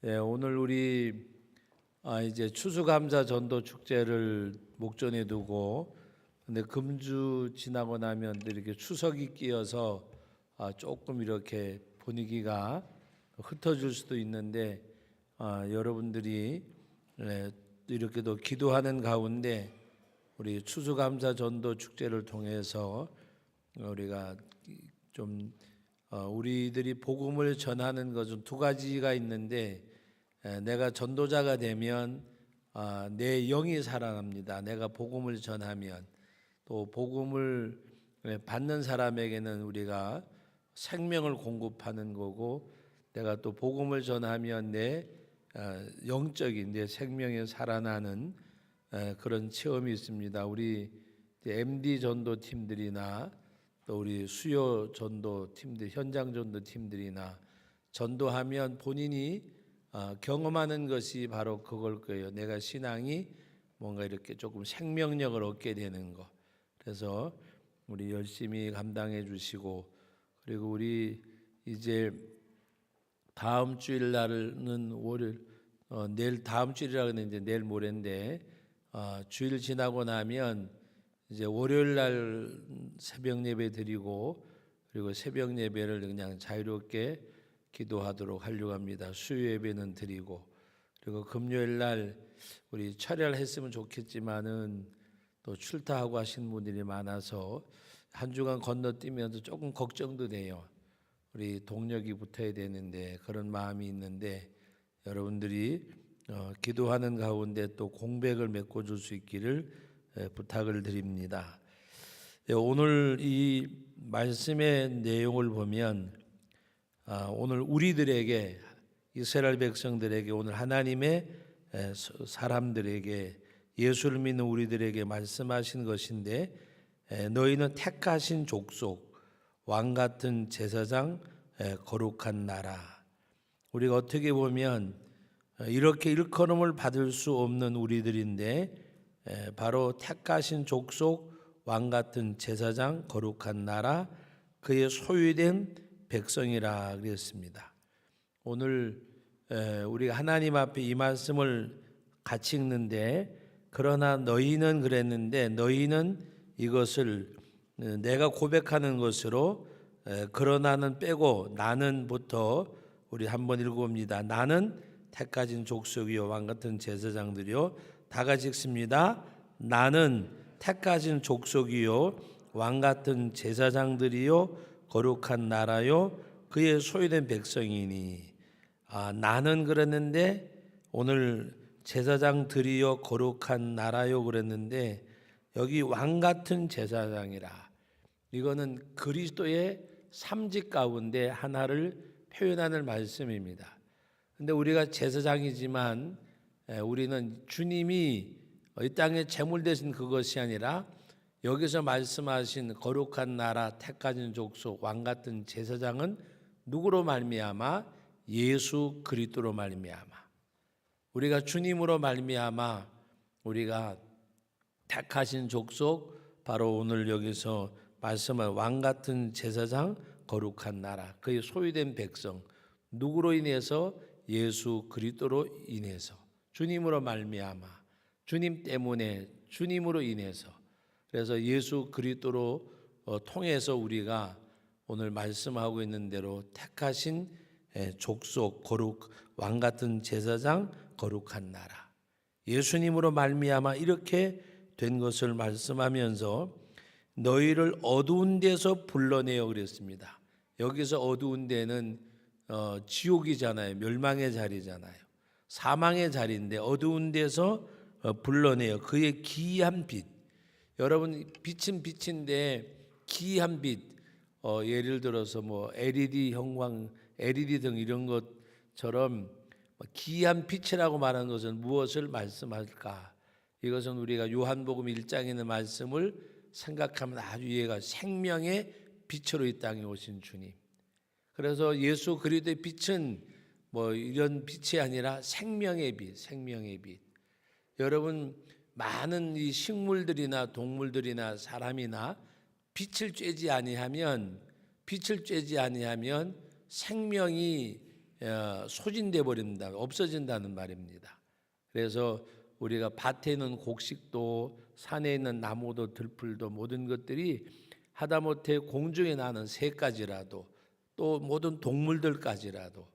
오늘 우리 이제 추수감사 전도 축제를 목전에 두고, 근데 금주 지나고 나면 이렇게 추석이 끼어서 조금 이렇게 분위기가 흩어질 수도 있는데, 여러분들이 이렇게 또 기도하는 가운데 우리 추수감사 전도 축제를 통해서 우리가 좀 우리들이 복음을 전하는 것은 두 가지가 있는데, 내가 전도자가 되면 내 영이 살아납니다. 내가 복음을 전하면. 또 복음을 받는 사람에게는 우리가 생명을 공급하는 거고, 내가 또 복음을 전하면 내 영적인 내 생명에 살아나는 그런 체험이 있습니다. 우리 MD 전도 팀들이나 또 우리 수요 전도 팀들, 현장 전도 팀들이나 전도하면 본인이 경험하는 것이 바로 그걸 거예요. 내가 신앙이 뭔가 이렇게 조금 생명력을 얻게 되는 거. 그래서 우리 열심히 감당해 주시고, 그리고 우리 이제 다음 주일 날은 월요일, 내일 다음 주일이라 그랬는데 내일 모레인데, 주일 지나고 나면 이제 월요일 날 새벽 예배 드리고, 그리고 새벽 예배를 그냥 자유롭게 기도하도록 하려고 합니다. 수요 예배는 드리고, 그리고 금요일 날 우리 철야했으면 좋겠지만은 또 출타하고 하신 분들이 많아서 한 주간 건너뛰면서 조금 걱정도 돼요. 우리 동력이 붙어야 되는데, 그런 마음이 있는데, 여러분들이 기도하는 가운데 또 공백을 메꿔줄 수 있기를 부탁을 드립니다. 오늘 이 말씀의 내용을 보면 오늘 우리들에게, 이스라엘 백성들에게, 오늘 하나님의 사람들에게, 예수를 믿는 우리들에게 말씀하신 것인데, 너희는 택하신 족속, 왕같은 제사장, 거룩한 나라. 우리가 어떻게 보면 이렇게 일컬음을 받을 수 없는 우리들인데, 바로 택하신 족속, 왕같은 제사장, 거룩한 나라, 그의 소유된 백성이라 그랬습니다. 오늘 우리가 하나님 앞에 이 말씀을 같이 읽는데, 그러나 너희는 그랬는데, 너희는 이것을 내가 고백하는 것으로 그러나는 빼고 나는부터 우리 한번 읽어봅니다. 나는 택하신 족속이요 왕같은 제사장들이요. 다 같이 읽습니다. 나는 택하신 족속이요 왕같은 제사장들이요 거룩한 나라요 그의 소유된 백성이니. 나는 그랬는데, 오늘 제사장들이요 거룩한 나라요 그랬는데, 여기 왕같은 제사장이라, 이거는 그리스도의 삼직 가운데 하나를 표현하는 말씀입니다. 근데 우리가 제사장이지만 우리는 주님이 이 땅에 제물 되신 그것이 아니라, 여기서 말씀하신 거룩한 나라, 택하신 족속, 왕같은 제사장은 누구로 말미암아? 예수 그리스도로 말미암아. 우리가 주님으로 말미암아 우리가 택하신 족속, 바로 오늘 여기서 말씀한 왕같은 제사장, 거룩한 나라, 그의 소유된 백성. 누구로 인해서? 예수 그리스도로 인해서, 주님으로 말미암아, 주님 때문에, 주님으로 인해서. 그래서 예수 그리스도로 통해서 우리가 오늘 말씀하고 있는 대로 택하신 족속, 거룩, 왕같은 제사장, 거룩한 나라, 예수님으로 말미암아 이렇게 된 것을 말씀하면서 너희를 어두운 데서 불러내어 그랬습니다. 여기서 어두운 데는 지옥이잖아요. 멸망의 자리잖아요. 사망의 자리인데 어두운 데서 불러내어 그의 기이한 빛. 여러분, 빛은 빛인데 기이한 빛, 예를 들어서 뭐 LED 형광, LED 등 이런 것처럼 기이한 빛이라고 말하는 것은 무엇을 말씀할까? 이것은 우리가 요한복음 1장에 있는 말씀을 생각하면 아주 이해가, 생명의 빛으로 이 땅에 오신 주님. 그래서 예수 그리스도의 빛은 뭐 이런 빛이 아니라 생명의 빛, 생명의 빛. 여러분, 많은 이 식물들이나 동물들이나 사람이나 빛을 쬐지 아니하면 생명이 소진돼 버린다, 없어진다는 말입니다. 그래서 우리가 밭에 있는 곡식도 산에 있는 나무도 들풀도 모든 것들이 하다못해 공중에 나는 새까지라도 또 모든 동물들까지라도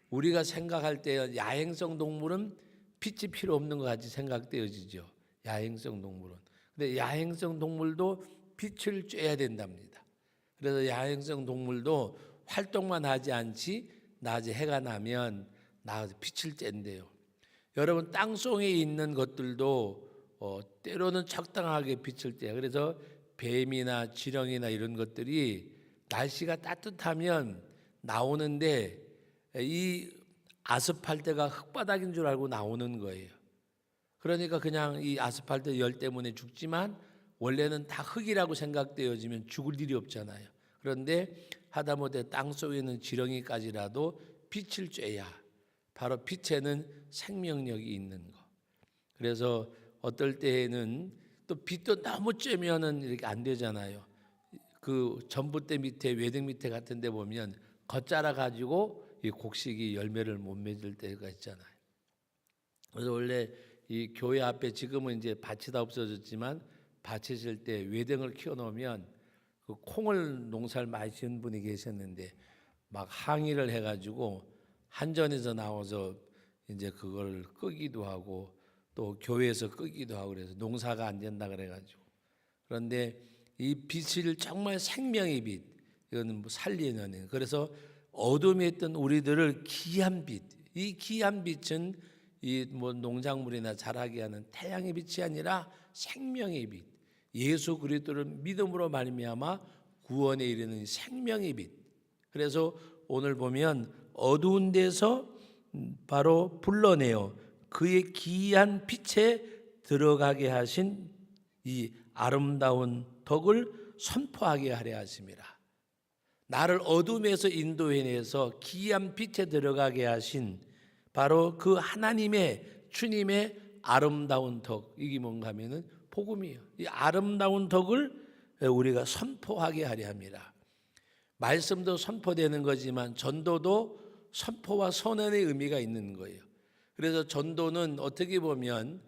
우리가 생각할 때 야행성 동물은 빛이 필요 없는 것 같이 생각되어지죠. 야행성 동물은. 근데 야행성 동물도 빛을 쬐야 된답니다. 그래서 야행성 동물도 활동만 하지 않지 낮에 해가 나면 나가서 빛을 쬐는데요. 여러분 땅속에 있는 것들도 때로는 적당하게 빛을 쬐요. 그래서 뱀이나 지렁이나 이런 것들이 날씨가 따뜻하면 나오는데 이 아스팔트가 흙바닥인 줄 알고 나오는 거예요. 그러니까 그냥 이 아스팔트 열 때문에 죽지만 원래는 다 흙이라고 생각되어지면 죽을 일이 없잖아요. 그런데 하다못해 땅속에 있는 지렁이까지라도 빛을 쬐야 바로 빛에는 생명력이 있는 거. 그래서 어떨 때에는 또 빛도 너무 쬐면은 이렇게 안 되잖아요. 그 전봇대 밑에 외등 밑에 같은 데 보면 겉자라 가지고 이 곡식이 열매를 못 맺을 때가 있잖아요. 그래서 원래 이 교회 앞에 지금은 이제 밭이 다 없어졌지만 밭이 질 때 외등을 키워 놓으면 그 콩을 농사를 많이 지은 분이 계셨는데 막 항의를 해 가지고 한전에서 나와서 이제 그걸 끄기도 하고 또 교회에서 끄기도 하고 그래서 농사가 안 된다 그래 가지고. 그런데 이 빛을 정말 생명의 빛, 이건 뭐 살리는, 그래서 어둠에 있던 우리들을 귀한 빛, 이 귀한 빛은 이 뭐 농작물이나 자라게 하는 태양의 빛이 아니라 생명의 빛, 예수 그리스도를 믿음으로 말미암아 구원에 이르는 생명의 빛. 그래서 오늘 보면 어두운 데서 바로 불러내어 그의 귀한 빛에 들어가게 하신 이 아름다운 덕을 선포하게 하려 하심이라. 나를 어둠에서 인도해내서 귀한 빛에 들어가게 하신 바로 그 하나님의 주님의 아름다운 덕, 이게 뭔가 하면은 복음이에요. 이 아름다운 덕을 우리가 선포하게 하려 합니다. 말씀도 선포되는 거지만 전도도 선포와 선언의 의미가 있는 거예요. 그래서 전도는 어떻게 보면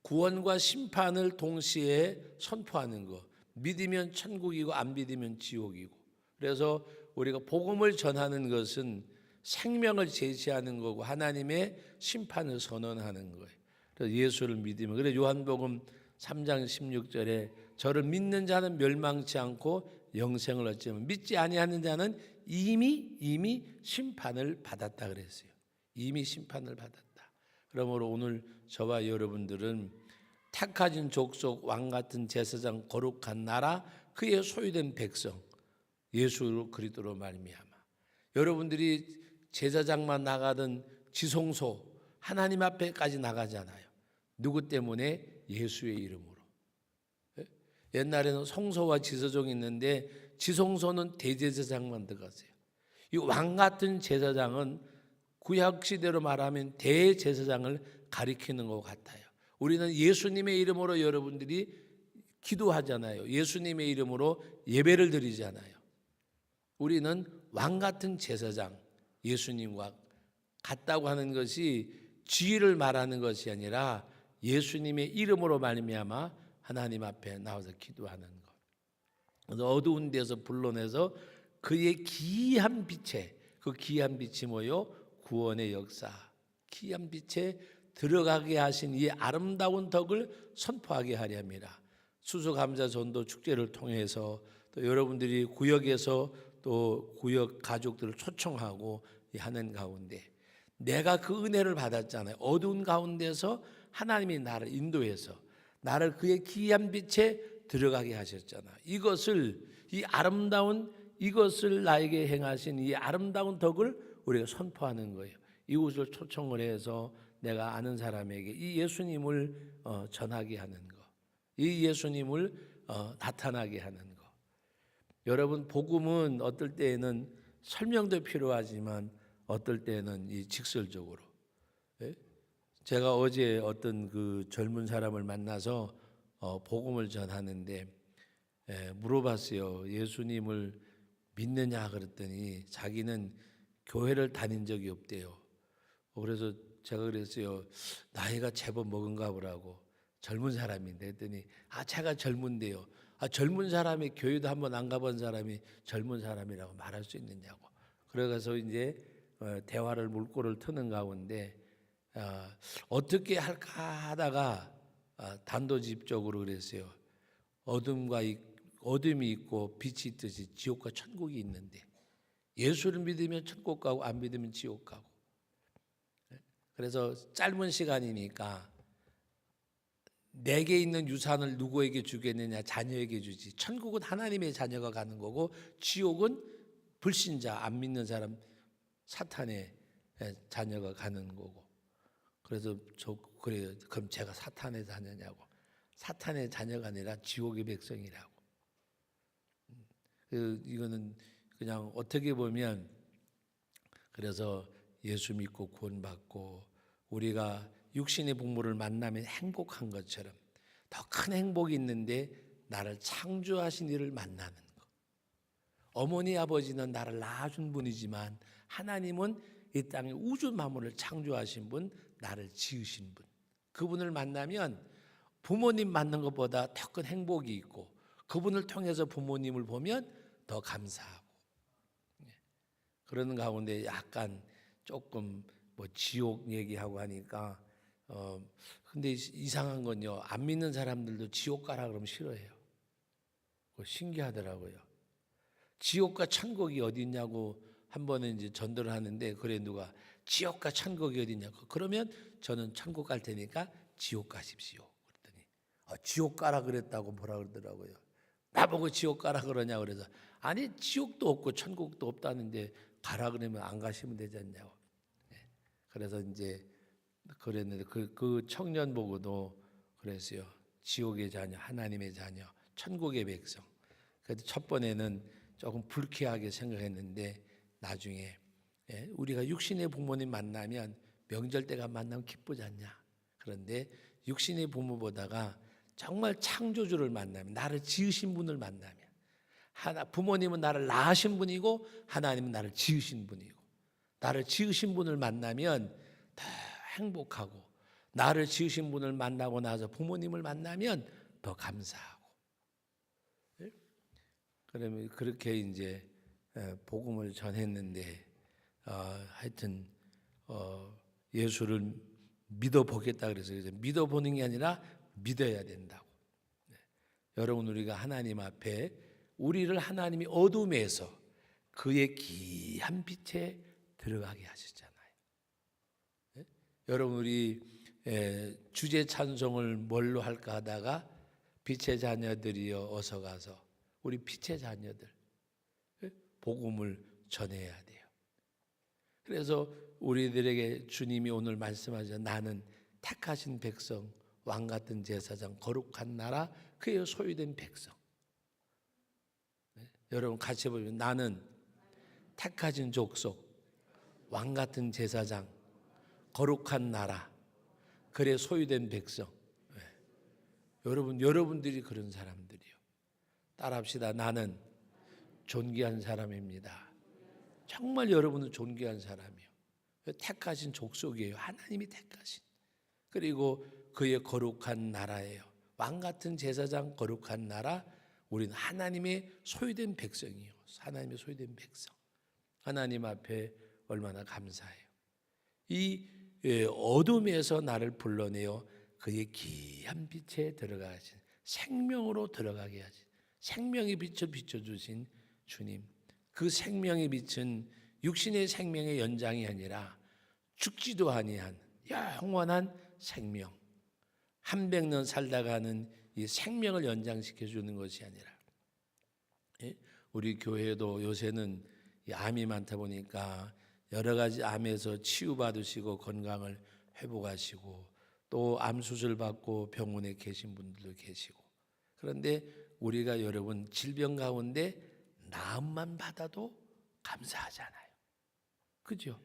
구원과 심판을 동시에 선포하는 거. 믿으면 천국이고 안 믿으면 지옥이고. 그래서 우리가 복음을 전하는 것은 생명을 제시하는 거고 하나님의 심판을 선언하는 거예요. 그래서 예수를 믿으면, 그래서 요한복음 3장 16절에 저를 믿는 자는 멸망치 않고 영생을 얻지만 믿지 아니하는 자는 이미 심판을 받았다 그랬어요. 이미 심판을 받았다. 그러므로 오늘 저와 여러분들은 택하신 족속, 왕 같은 제사장, 거룩한 나라, 그의 소유된 백성, 예수 그리스도로 말미암아 여러분들이 제사장만 나가든 지성소 하나님 앞에까지 나가잖아요. 누구 때문에? 예수의 이름으로. 옛날에는 성소와 지서종이 있는데 지성소는 대제사장만 들어갔어요. 이 왕 같은 제사장은 구약 시대로 말하면 대제사장을 가리키는 것 같아요. 우리는 예수님의 이름으로 여러분들이 기도하잖아요. 예수님의 이름으로 예배를 드리잖아요. 우리는 왕 같은 제사장, 예수님과 같다고 하는 것이 지위를 말하는 것이 아니라 예수님의 이름으로 말미암아 하나님 앞에 나와서 기도하는 것. 그래서 어두운 데서 불러내서 그의 귀한 빛에, 그 귀한 빛이 뭐요? 구원의 역사, 귀한 빛에 들어가게 하신 이 아름다운 덕을 선포하게 하려 합니다. 수수감사 전도 축제를 통해서 또 여러분들이 구역에서 또 구역 가족들을 초청하고 하는 가운데 내가 그 은혜를 받았잖아요. 어두운 가운데서 하나님이 나를 인도해서 나를 그의 귀한 빛에 들어가게 하셨잖아요. 이것을, 이 아름다운 이것을 나에게 행하신 이 아름다운 덕을 우리가 선포하는 거예요. 이곳을 초청을 해서 내가 아는 사람에게 이 예수님을 전하게 하는 거, 이 예수님을 나타나게 하는 거. 여러분, 복음은 어떨 때에는 설명도 필요하지만 어떨 때는 이 직설적으로. 제가 어제 어떤 그 젊은 사람을 만나서 복음을 전하는데 물어봤어요. 예수님을 믿느냐 그랬더니 자기는 교회를 다닌 적이 없대요. 그래서 제가 그랬어요. 나이가 제법 먹은가 보라고. 젊은 사람인데 했더니 제가 젊은데요. 젊은 사람이 교회도 한번 안 가본 사람이 젊은 사람이라고 말할 수 있느냐고. 그래서 이제 대화를 물꼬를 트는 가운데 어떻게 할까 하다가 단도직입적으로 그랬어요. 어둠이 있고 빛이 있듯이 지옥과 천국이 있는데 예수를 믿으면 천국 가고 안 믿으면 지옥 가고. 그래서 짧은 시간이니까 내게 있는 유산을 누구에게 주겠느냐? 자녀에게 주지. 천국은 하나님의 자녀가 가는 거고 지옥은 불신자 안 믿는 사람 사탄의 자녀가 가는 거고. 그래서 그래요. 그럼 제가 사탄의 자녀냐고. 사탄의 자녀가 아니라 지옥의 백성이라고. 이거는 그냥 어떻게 보면 그래서 예수 믿고 구원받고 우리가 육신의 부모를 만나면 행복한 것처럼 더 큰 행복이 있는데 나를 창조하신 이를 만나는 것. 어머니 아버지는 나를 낳아준 분이지만 하나님은 이 땅에 우주 만물을 창조하신 분, 나를 지으신 분. 그분을 만나면 부모님 만난 것보다 더 큰 행복이 있고 그분을 통해서 부모님을 보면 더 감사하고. 그러는 가운데 약간 조금 지옥 얘기하고 하니까 근데 이상한 건요. 안 믿는 사람들도 지옥 가라 그러면 싫어해요. 신기하더라고요. 지옥과 천국이 어디 있냐고 한 번은 이제 전도를 하는데 그래 누가 지옥과 천국이 어디 있냐고. 그러면 저는 천국 갈 테니까 지옥 가십시오. 그랬더니 지옥 가라 그랬다고 뭐라 그러더라고요. 나보고 지옥 가라 그러냐 그래서 아니 지옥도 없고 천국도 없다는데 가라 그러면 안 가시면 되지 않냐고. 그래서 이제 그랬는데 그 청년 보고도 그랬어요. 지옥의 자녀, 하나님의 자녀, 천국의 백성. 그래도 첫 번에는 조금 불쾌하게 생각했는데 나중에 우리가 육신의 부모님 만나면 명절 때가 만나면 기쁘지 않냐. 그런데 육신의 부모보다가 정말 창조주를 만나면 나를 지으신 분을 만나면 부모님은 나를 낳으신 분이고 하나님은 나를 지으신 분이고 나를 지으신 분을 만나면 더 행복하고 나를 지으신 분을 만나고 나서 부모님을 만나면 더 감사하고. 그러면 그렇게 이제 복음을 전했는데 하여튼 예수를 믿어보겠다 그래서 믿어보는 게 아니라 믿어야 된다고. 여러분 우리가 하나님 앞에 우리를 하나님이 어둠에서 그의 귀한 빛에 들어가게 하셨잖아요. 여러분 우리 주제 찬송을 뭘로 할까 하다가 빛의 자녀들이여 어서 가서 우리 빛의 자녀들 복음을 전해야 돼요. 그래서 우리들에게 주님이 오늘 말씀하셔 나는 택하신 백성 왕 같은 제사장 거룩한 나라 그의 소유된 백성. 여러분 같이 보면 나는 택하신 족속 왕 같은 제사장 거룩한 나라 그의 소유된 백성. 여러분들이 그런 사람들이요. 따라합시다. 나는 존귀한 사람입니다. 정말 여러분은 존귀한 사람이요. 택하신 족속이에요. 하나님이 택하신. 그리고 그의 거룩한 나라예요. 왕 같은 제사장 거룩한 나라. 우리는 하나님의 소유된 백성이요. 하나님의 소유된 백성. 하나님 앞에 얼마나 감사해요. 이 어둠에서 나를 불러내어 그의 귀한 빛에 들어가신 생명으로 들어가게 하신 생명의 빛을 비춰주신 주님. 그 생명의 빛은 육신의 생명의 연장이 아니라 죽지도 아니한 영원한 생명. 한 백 년 살다가는 이 생명을 연장시켜 주는 것이 아니라 우리 교회도 요새는 암이 많다 보니까 여러 가지 암에서 치유받으시고 건강을 회복하시고 또 암 수술 받고 병원에 계신 분들도 계시고 그런데 우리가 여러분 질병 가운데 나음만 받아도 감사하잖아요. 그죠?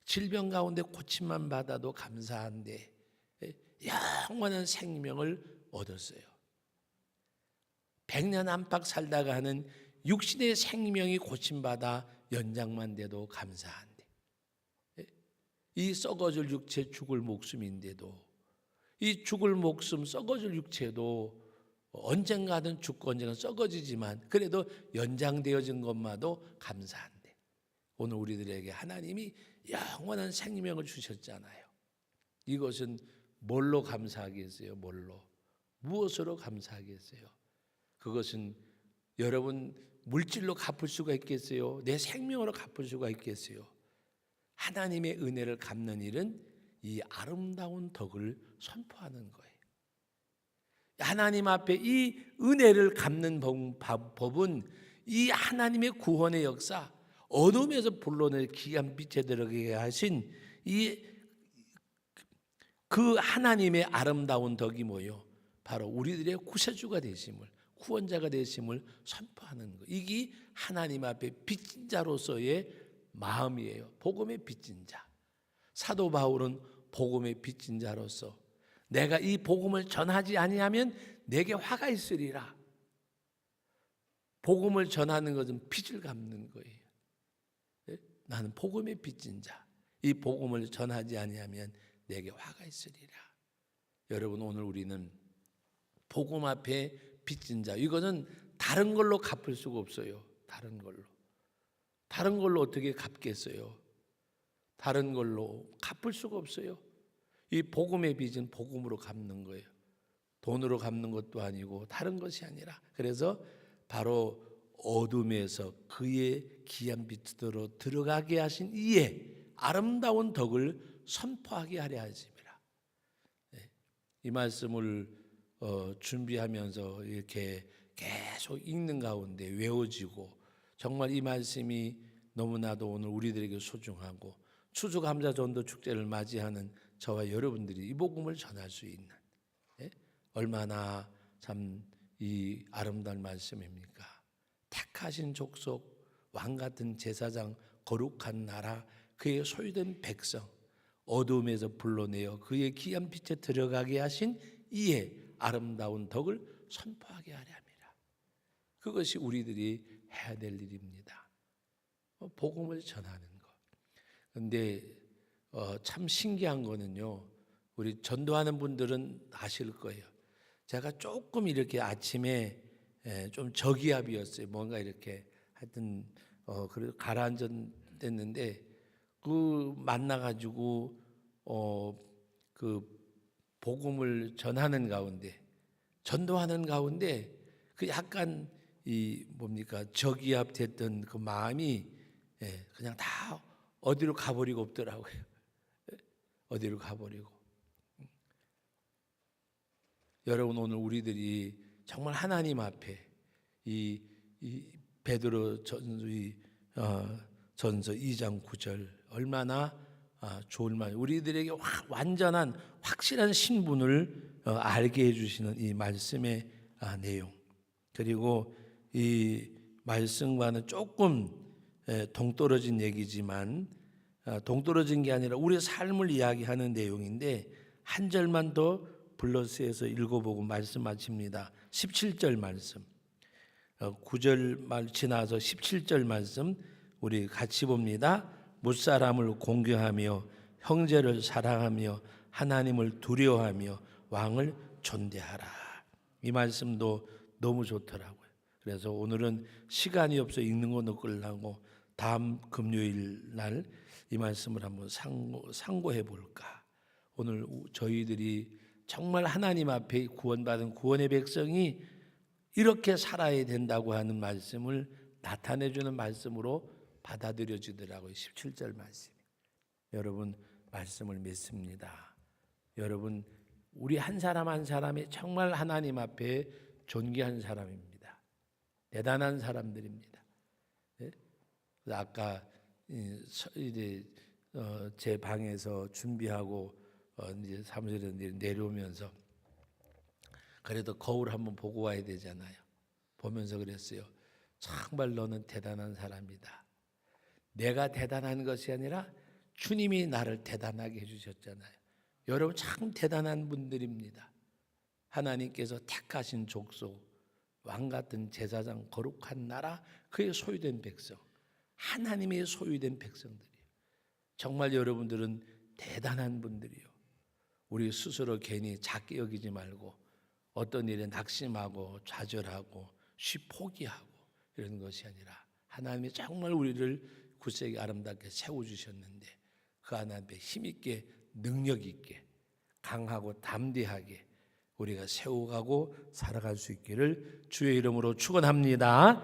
질병 가운데 고침만 받아도 감사한데 영원한 생명을 얻었어요. 100년 안팎 살다가 하는 육신의 생명이 고침받아 연장만 돼도 감사한데 이 썩어질 육체 죽을 목숨인데도 이 죽을 목숨 썩어질 육체도 언젠가는 죽고 언젠가 썩어지지만 그래도 연장되어진 것마도 감사한데 오늘 우리들에게 하나님이 영원한 생명을 주셨잖아요. 이것은 뭘로 감사하겠어요? 뭘로? 무엇으로 감사하겠어요? 그것은 여러분 물질로 갚을 수가 있겠어요? 내 생명으로 갚을 수가 있겠어요? 하나님의 은혜를 갚는 일은 이 아름다운 덕을 선포하는 거예요. 하나님 앞에 이 은혜를 갚는 법은 이 하나님의 구원의 역사, 어둠에서 불러내 귀한 빛에 들어가게 하신 그 하나님의 아름다운 덕이 뭐요? 바로 우리들의 구세주가 되심을, 구원자가 되심을 선포하는 거. 이게 하나님 앞에 빚진 자로서의 마음이에요. 복음의 빚진 자. 사도 바울은 복음의 빚진 자로서 내가 이 복음을 전하지 아니하면 내게 화가 있으리라. 복음을 전하는 것은 빚을 갚는 거예요. 나는 복음의 빚진 자. 이 복음을 전하지 아니하면 내게 화가 있으리라. 여러분 오늘 우리는 복음 앞에 빚진 자. 이거는 다른 걸로 갚을 수가 없어요. 다른 걸로 어떻게 갚겠어요? 다른 걸로 갚을 수가 없어요. 이 복음의 빚은 복음으로 갚는 거예요. 돈으로 갚는 것도 아니고 다른 것이 아니라 그래서 바로 어둠에서 그의 귀한 빛으로 들어가게 하신 이의 아름다운 덕을 선포하게 하려 하심이라. 이 말씀을 준비하면서 이렇게 계속 읽는 가운데 외워지고 정말 이 말씀이 너무나도 오늘 우리들에게 소중하고 추수감사전도 축제를 맞이하는 저와 여러분들이 이 복음을 전할 수 있는 얼마나 참 이 아름다운 말씀입니까? 택하신 족속, 왕같은 제사장, 거룩한 나라, 그의 소유된 백성, 어두움에서 불러내어 그의 귀한 빛에 들어가게 하신 이의 아름다운 덕을 선포하게 하려 합니다. 그것이 우리들이 해야 될 일입니다. 복음을 전하는 것. 그런데 참 신기한 거는요. 우리 전도하는 분들은 아실 거예요. 제가 조금 이렇게 아침에 좀 저기압이었어요. 뭔가 이렇게 하여튼 그래도 가라앉았는데 그 만나가지고 그 복음을 전하는 가운데 전도하는 가운데 그 약간 이 뭡니까 저기압 됐던 그 마음이 그냥 다 어디로 가버리고 없더라고요. 어디로 가버리고. 여러분 오늘 우리들이 정말 하나님 앞에 이 베드로 전서 2장 9절 얼마나 좋을 말. 우리들에게 완전한 확실한 신분을 알게 해주시는 이 말씀의 내용. 그리고 이 말씀과는 조금 동떨어진 얘기지만 동떨어진 게 아니라 우리의 삶을 이야기하는 내용인데 한 절만 더 블러스에서 읽어보고 말씀 마칩니다. 17절 말씀 9절 말 지나서 17절 말씀 우리 같이 봅니다. 무사람을 공경하며 형제를 사랑하며 하나님을 두려워하며 왕을 존대하라. 이 말씀도 너무 좋더라고요. 그래서 오늘은 시간이 없어 읽는 거 끌라고 다음 금요일 날 이 말씀을 한번 상고해 볼까. 오늘 저희들이 정말 하나님 앞에 구원받은 구원의 백성이 이렇게 살아야 된다고 하는 말씀을 나타내주는 말씀으로 받아들여지더라고요. 17절 말씀이. 여러분 말씀을 믿습니다. 여러분 우리 한 사람 한 사람이 정말 하나님 앞에 존귀한 사람입니다. 대단한 사람들입니다. 아까 이제 제 방에서 준비하고 이제 사무실에 내려오면서 그래도 거울 한번 보고 와야 되잖아요. 보면서 그랬어요. 정말 너는 대단한 사람이다. 내가 대단한 것이 아니라 주님이 나를 대단하게 해주셨잖아요. 여러분 참 대단한 분들입니다. 하나님께서 택하신 족속, 왕같은 제사장, 거룩한 나라, 그의 소유된 백성, 하나님의 소유된 백성들이에요. 정말 여러분들은 대단한 분들이요. 우리 스스로 괜히 작게 여기지 말고 어떤 일에 낙심하고 좌절하고 쉽 포기하고 이런 것이 아니라 하나님이 정말 우리를 굳세게 아름답게 세워주셨는데 그 하나님의 힘있게 능력있게 강하고 담대하게 우리가 세워가고 살아갈 수 있기를 주의 이름으로 축원합니다.